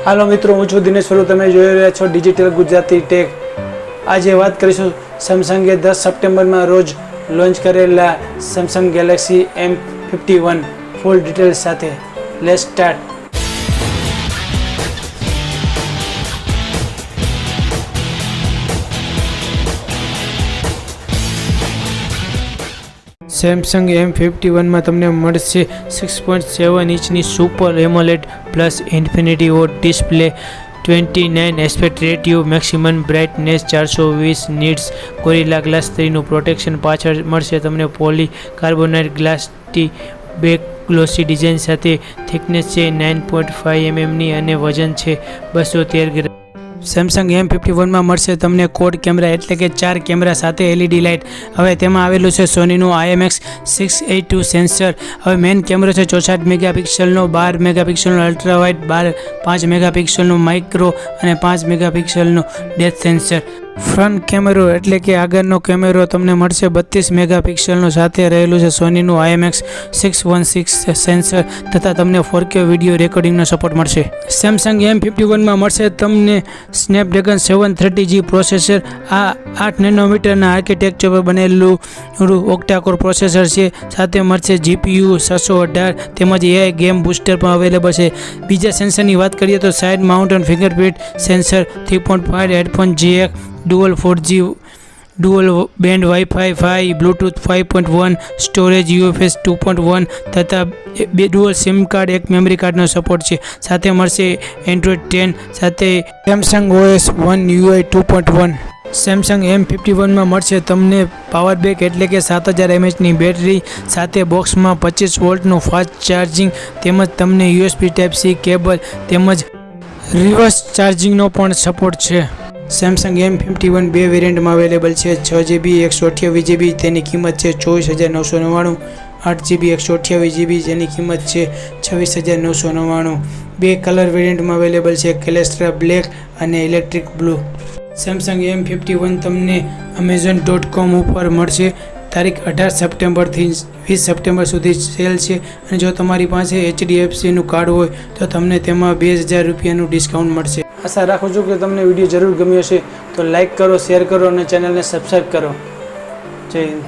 હાલો મિત્રો, હું છું દિનેશ ફરુ, તમે જોઈ રહ્યા છો ડિજિટલ ગુજરાતી ટેક। આજે વાત કરીશું સેમસંગે 10 સપ્ટેમ્બરમાં રોજ લોન્ચ કરેલા Samsung Galaxy M51 full details સાથે। Let's start. સેમસંગ M51 માં તમને મળશે 6.7 ઇંચની સુપર એમોલેડ પ્લસ ઇન્ફિનિટી વોટ display, 29 aspect ratio, maximum brightness 420 nits, Gorilla glass 3નું પ્રોટેક્શન પાછળ મળશે તમને પોલી કાર્બોનેટ ગ્લાસ ટી બેક ગ્લોસી ડિઝાઇન સાથે। થિકનેસ છે 9.5 mmની અને વજન છે 213 ગ્રામ। સેમસંગ M51 માં મળશે તમને કોડ કેમેરા એટલે કે 4 કેમેરા સાથે LED લાઇટ। હવે તેમાં આવેલું છે સોનીનું IMX682 સેન્સર। હવે મેઇન કેમેરો છે 64 મેગાપિક્સલનો, 12 મેગાપિક્સલનો અલ્ટ્રા વાઇડ, 5 મેગાપિક્સલનો માઇક્રો અને 5 મેગાપિક્સલનો ડેપ્થ સેન્સર। ફ્રન્ટ કેમેરો એટલે કે આગળનો કેમેરો તમને મળશે 32 મેગાપિક્સલનો સાથે રહેલું છે સોનીનું IMX616 સેન્સર તથા તમને 4K વિડીયો રેકોર્ડિંગનો સપોર્ટ મળશે। સેમસંગ M51 માં મળશે તમને સ્નેપડ્રેગન 730G પ્રોસેસર। આ 8 નેનોમીટરના આર્કિટેક્ચર પર બનેલું ઓક્ટા કોર પ્રોસેસર છે। સાથે મળશે GPU 618 તેમજ AI ગેમ બૂસ્ટર પણ અવેલેબલ છે। બીજા સેન્સરની વાત કરીએ તો side mount fingerprint sensor, 3.5 headphone Jack, dual 4G dual band wifi 5, Bluetooth 5.1, storage UFS 2.1 તથા ડુઅલ સિમ કાર્ડ, એક મેમરી કાર્ડનો સપોર્ટ છે। સાથે મળશે એન્ડ્રોઇડ 10 સાથે Samsung OS One UI 2.1। Samsung M51 માં મળશે તમને પાવર બેક એટલે કે 7000 mAhની બેટરી સાથે બોક્સમાં 25 વોલ્ટનું ફાસ્ટ ચાર્જિંગ તેમજ તમને USB Type-C કેબલ તેમજ રિવર્સ ચાર્જિંગનો પણ સપોર્ટ છે। સેમસંગ M51 બે વેરિયન્ટમાં અવેલેબલ છે, 6GB 128GB તેની કિંમત છે 24999, 8GB 128GB જેની કિંમત છે 26999। બે કલર વેરિયન્ટમાં અવેલેબલ છે, કેલેસ્ટ્રા બ્લેક અને ઇલેક્ટ્રિક બ્લુ। સેમસંગ M51 તમને amazon.com ઉપર મળશે। તારીખ 18 સપ્ટેમ્બરથી 20 સપ્ટેમ્બર સુધી સેલ છે અને જો તમારી પાસે HDFCનું કાર્ડ હોય તો તમને તેમાં 2000 રૂપિયાનું ડિસ્કાઉન્ટ મળશે। આશા રાખું છું કે તમને વિડીયો જરૂર ગમ્યો હશે, તો લાઈક કરો, શેર કરો અને ચેનલને સબસ્ક્રાઈબ કરો। જય હિન્દ।